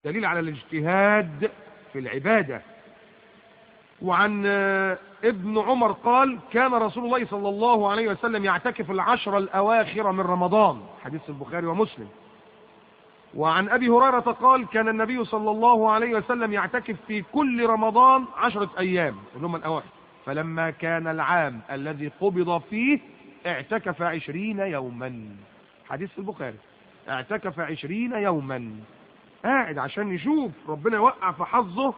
دليل على الاجتهاد في العبادة. وعن ابن عمر قال كان رسول الله صلى الله عليه وسلم يعتكف العشر الأواخر من رمضان، حديث البخاري ومسلم. وعن أبي هريرة قال كان النبي صلى الله عليه وسلم يعتكف في كل رمضان 10 أيام اللي هم الأواخر، فلما كان العام الذي قبض فيه اعتكف 20 يوما، حديث البخاري. اعتكف 20 يوما، قاعد عشان يشوف ربنا يوقع في حظه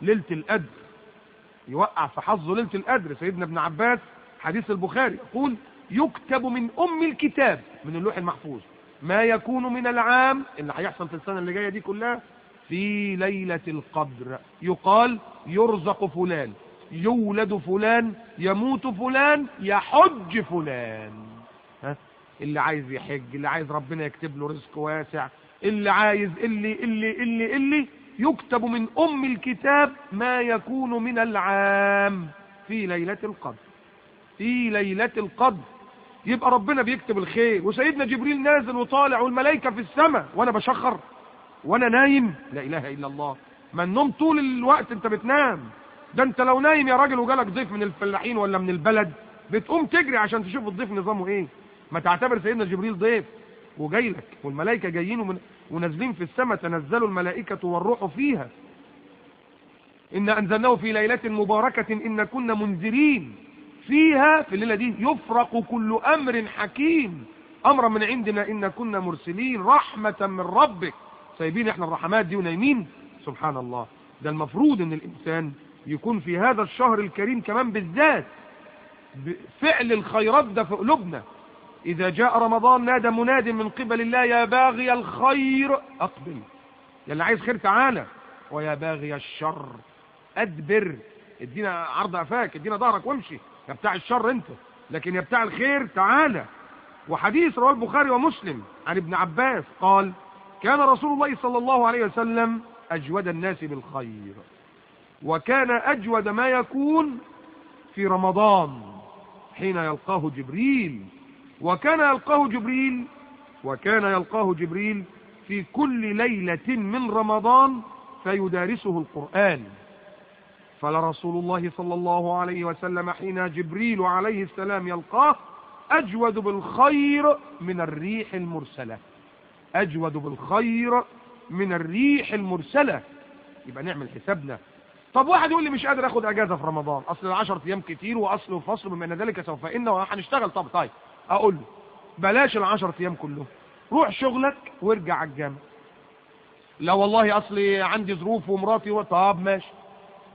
ليلة القدر، يوقع في حظه ليلة القدر. سيدنا ابن عباس حديث البخاري يقول يكتب من الكتاب، من اللوح المحفوظ، ما يكون من العام اللي هيحصل في السنة اللي جاية دي كلها في ليلة القدر. يقال يرزق فلان، يولد فلان، يموت فلان، يحج فلان. اللي عايز يحج، اللي عايز ربنا يكتب له رزق واسع، اللي عايز اللي يكتب من الكتاب ما يكون من العام في ليلة القدر، في ليلة القدر. يبقى ربنا بيكتب الخير، وسيدنا جبريل نازل وطالع والملائكة في السماء، وانا بشخر وانا نايم. لا اله الا الله. ما النوم طول الوقت انت بتنام، ده انت لو نايم يا راجل وجالك ضيف من الفلاحين ولا من البلد بتقوم تجري عشان تشوف الضيف نظامه ايه. ما تعتبر سيدنا جبريل ضيف وجاي لك، والملائكة جايين ونازلين في السماء، تنزل الملائكة والروح فيها. إن أنزلناه في ليلة مباركة إن كنا منذرين فيها، في الليلة دي يفرق كل أمر حكيم أمرا من عندنا إن كنا مرسلين، رحمة من ربك. سايبين احنا الرحمات دي ونايمين؟ سبحان الله. ده المفروض إن الإنسان يكون في هذا الشهر الكريم كمان بالذات فعل الخيرات ده في قلوبنا. إذا جاء رمضان نادى مناد من قبل الله يا باغي الخير أقبل، يا اللي عايز خير تعالى، ويا باغي الشر أدبر. ادينا عرض قفاك، ادينا ظهرك وامشي يا بتاع الشر انت، لكن يا بتاع الخير تعالى. وحديث رواه البخاري ومسلم عن ابن عباس قال كان رسول الله صلى الله عليه وسلم أجود الناس بالخير، وكان أجود ما يكون في رمضان حين يلقاه جبريل، وكان يلقاه جبريل في كل ليلة من رمضان فيدارسه القرآن. فلرسول الله صلى الله عليه وسلم حين جبريل عليه السلام يلقاه أجود بالخير من الريح المرسلة، أجود بالخير من الريح المرسلة. يبقى نعمل حسابنا. طب واحد يقول لي مش قادر اخد اجازة في رمضان، اصل 10 ايام كتير واصل وفصل، بما ان ذلك سوف هنشتغل. طيب اقول له بلاش 10 ايام كلهم، روح شغلك وارجع على الجامع. لا والله اصلي عندي ظروف ومراتي طب ماشي،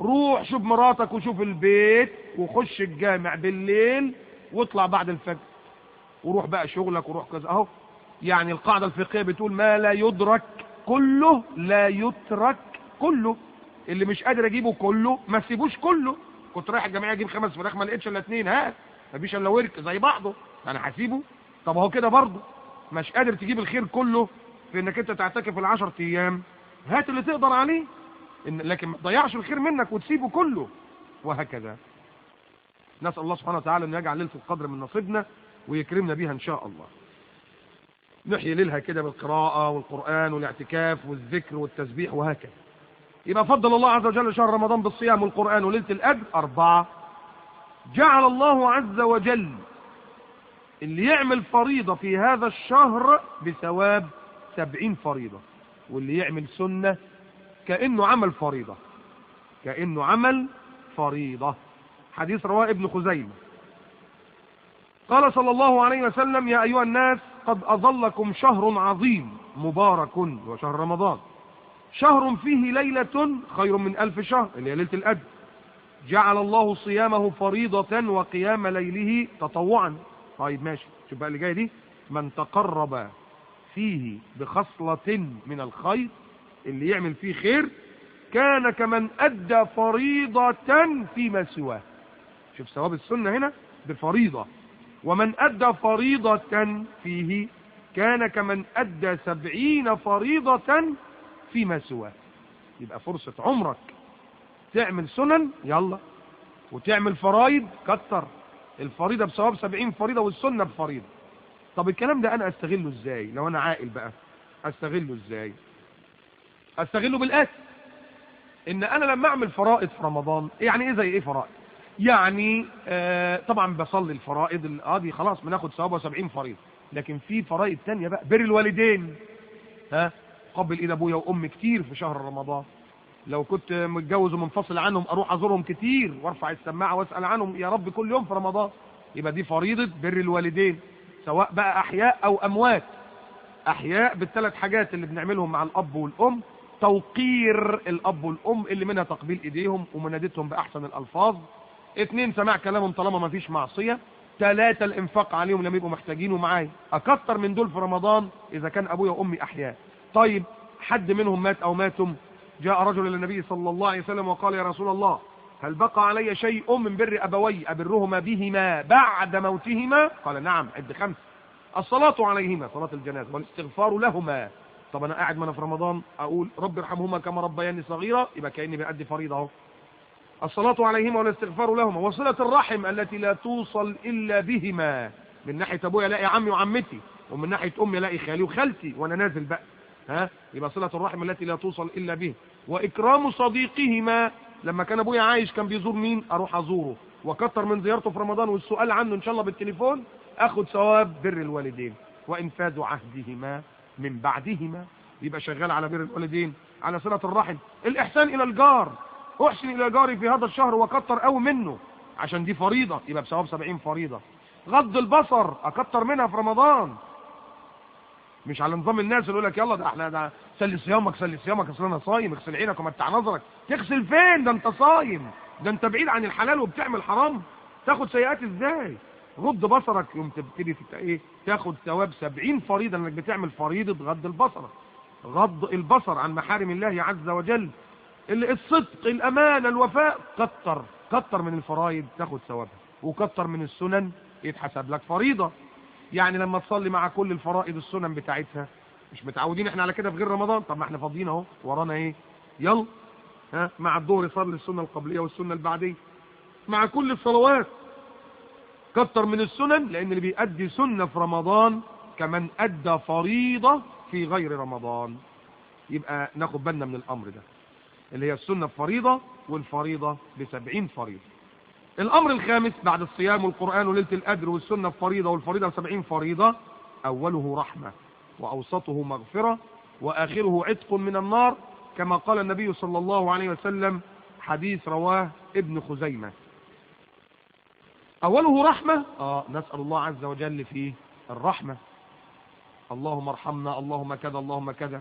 روح شوف مراتك وشوف البيت وخش الجامع بالليل واطلع بعد الفجر وروح بقى شغلك وروح كذا. اهو يعني القاعدة الفقهية بتقول ما لا يدرك كله لا يترك كله. اللي مش قادر اجيبه كله ما تسيبوش كله. كنت رايح الجمعيه اجيب 5 فراخ ما لقيتش الا 2، هات مفيش الا ورك زي بعضه، انا هسيبه؟ طب اهو كده برضه مش قادر تجيب الخير كله في انك انت تعتكف ال10 ايام، هات اللي تقدر عليه، لكن ما تضيعش الخير منك وتسيبه كله، وهكذا. نسال الله سبحانه وتعالى ان يجعل ليله القدر من نصيبنا ويكرمنا بيها ان شاء الله. نحيي ليلها كده بالقراءه والقران والاعتكاف والذكر والتسبيح وهكذا. يبقى فضل الله عز وجل شهر رمضان بالصيام والقرآن وليلة القدر 4. جعل الله عز وجل اللي يعمل فريضة في هذا الشهر بثواب 70 فريضة، واللي يعمل سنة كأنه عمل فريضة، كأنه عمل فريضة. حديث رواه ابن خزيمة قال صلى الله عليه وسلم يا أيها الناس قد أظلكم شهر عظيم مبارك، وشهر رمضان، شهر فيه ليلة خير من 1000 شهر، اللي هي ليلة القدر. جعل الله صيامه فريضة وقيام ليله تطوعا. طيب ماشي، شوف بقى اللي جاي دي، من تقرب فيه بخصلة من الخير، اللي يعمل فيه خير كان كمن أدى فريضة فيما سواه. شوف ثواب السنة هنا بفريضة، ومن أدى فريضة فيه كان كمن أدى 70 فريضة فيما سواه. يبقى فرصة عمرك تعمل سنن يلا، وتعمل فرايض كتر. الفريضة بثواب 70 فريضة والسنة بفريضة. طب الكلام ده انا استغله ازاي؟ لو انا عاقل بقى استغله ازاي؟ استغله بالآتي، ان انا لما اعمل فرائض في رمضان، يعني ايه زي ايه فرائض؟ يعني طبعا بصلي الفرائض دي خلاص بناخد ثوابها 70 فريضه، لكن في فرائض تانية بقى، بر الوالدين، قبل ايد ابويا وامي كتير في شهر رمضان، لو كنت متجوز ومنفصل عنهم اروح ازورهم كتير وارفع السماعه واسال عنهم يا رب كل يوم في رمضان، يبقى دي فريضه بر الوالدين، سواء بقى احياء او اموات. احياء بالثلاث حاجات اللي بنعملهم مع الاب والام: توقير الاب والام اللي منها تقبيل ايديهم ومنادتهم باحسن الالفاظ، 2 سماع كلامهم طالما ما فيش معصيه، 3 الانفاق عليهم لما يبقوا محتاجين ومعايا، اكتر من دول في رمضان اذا كان ابويا وامي احياء. طيب حد منهم مات او ماتم، جاء رجل الى النبي صلى الله عليه وسلم وقال يا رسول الله هل بقى علي شيء من بر ابوي ابرهما بهما بعد موتهما؟ قال نعم، عد 5: الصلاة عليهما، صلاة الجنازة، والاستغفار لهما. طب انا قاعد ما انا في رمضان اقول رب ارحمهما كما ربياني صغيرا، يبقى كاني بأدي فريضة اهو. الصلاة عليهما والاستغفار لهما، وصلة الرحم التي لا توصل الا بهما، من ناحية ابويا الاقي عمي وعمتي، ومن ناحية امي الاقي خالي وخالتي وانا نازل بقى، يبقى صلة الرحم التي لا توصل الا به. واكرام صديقهما، لما كان ابويا عايش كان بيزور مين اروح ازوره، وكتر من زيارته في رمضان والسؤال عنه ان شاء الله بالتليفون، اخد ثواب بر الوالدين. وانفاذ عهدهما من بعدهما، يبقى شغال على بر الوالدين، على صلة الرحم. الاحسان الى الجار، احسن الى جاري في هذا الشهر وكتر قوي منه عشان دي فريضة، يبقى بثواب 70 فريضة. غض البصر اكتر منها في رمضان، مش على نظام الناس اللي يقول لك يلا ده احنا ده سلي صيامك سلي صيامك اصل انا صايم، اغسل عينك ومتع نظرك. تغسل فين؟ ده انت صايم، ده انت بعيد عن الحلال وبتعمل حرام، تاخد سيئات ازاي؟ غض بصرك يوم تبتدي تاخد ثواب 70 فريضه انك بتعمل فريضه غض البصر. غض البصر عن محارم الله عز وجل، الصدق، الامانه، الوفاء، كتر من الفرائض تاخد ثوابها، وكتر من السنن يتحسب لك فريضه. يعني لما تصلي مع كل الفرائض السنن بتاعتها، مش متعودين احنا على كده في غير رمضان، طب ما احنا فاضيين اهو ورانا ايه، يلا مع الظهر صلي السنه القبليه والسنه البعديه، مع كل الصلوات كتر من السنن، لان اللي بيأدي سنه في رمضان كمان ادى فريضه في غير رمضان. يبقى ناخد بالنا من الامر ده، اللي هي السنه فريضه والفريضه ب70 فريضه. الامر الخامس بعد الصيام والقرآن وليلة القدر والسنة فريضة والفريضة 70 فريضة: اوله رحمة، واوسطه مغفرة، واخره عتق من النار، كما قال النبي صلى الله عليه وسلم، حديث رواه ابن خزيمة. اوله رحمة، نسأل الله عز وجل فيه الرحمة، اللهم ارحمنا، اللهم كذا اللهم كذا.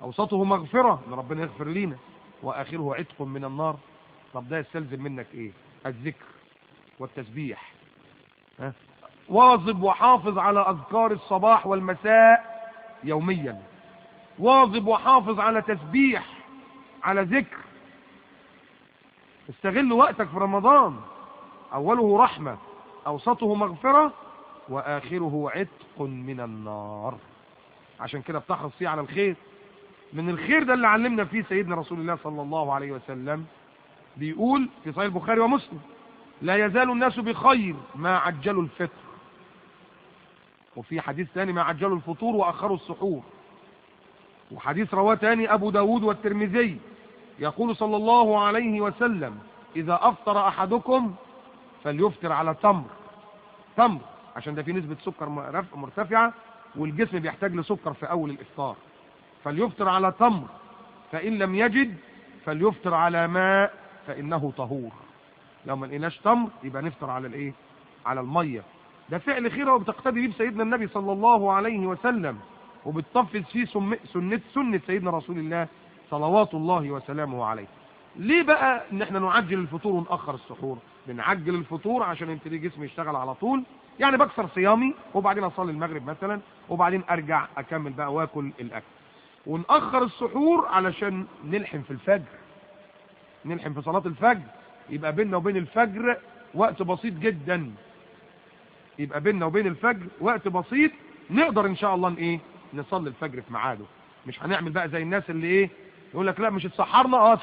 اوسطه مغفرة، ان ربنا يغفر لينا. واخره عتق من النار. طب ده يستلزم منك ايه؟ الذكر والتسبيح. واظب وحافظ على اذكار الصباح والمساء يوميا، واظب وحافظ على تسبيح، على ذكر. استغل وقتك في رمضان. اوله رحمة، اوسطه مغفرة، واخره عتق من النار. عشان كده بتحرص فيه على الخير. من الخير ده اللي علمنا فيه سيدنا رسول الله صلى الله عليه وسلم، بيقول في صحيح البخاري ومسلم: لا يزال الناس بخير ما عجلوا الفطر. وفي حديث ثاني: ما عجلوا الفطور واخروا السحور. وحديث رواه ثاني ابو داود والترمذي، يقول صلى الله عليه وسلم: اذا افطر احدكم فليفطر على تمر، عشان ده فيه نسبة سكر مرتفعة والجسم بيحتاج لسكر في اول الافطار. فليفطر على تمر، فان لم يجد فليفطر على ماء فانه طهور. لو ما لقيناش تمر يبقى نفطر على الايه؟ على الميه. ده فعل خير وبتقتدي بيه بسيدنا النبي صلى الله عليه وسلم، وبتطفز فيه سنة سيدنا رسول الله صلوات الله وسلامه عليه. ليه بقى ان احنا نعجل الفطور ونأخر السحور؟ بنعجل الفطور عشان يبتدي جسمي يشتغل على طول، يعني بكسر صيامي وبعدين اصلي المغرب مثلا وبعدين ارجع اكمل بقى واكل الاكل. ونأخر السحور علشان نلحم في الفجر، نلحم في صلاة الفجر، يبقى بيننا وبين الفجر وقت بسيط جدا. يبقى بيننا وبين الفجر وقت بسيط نقدر ان شاء الله نصلي الفجر في ميعاده. مش هنعمل بقى زي الناس اللي يقول لك لا مش اتسحرنا،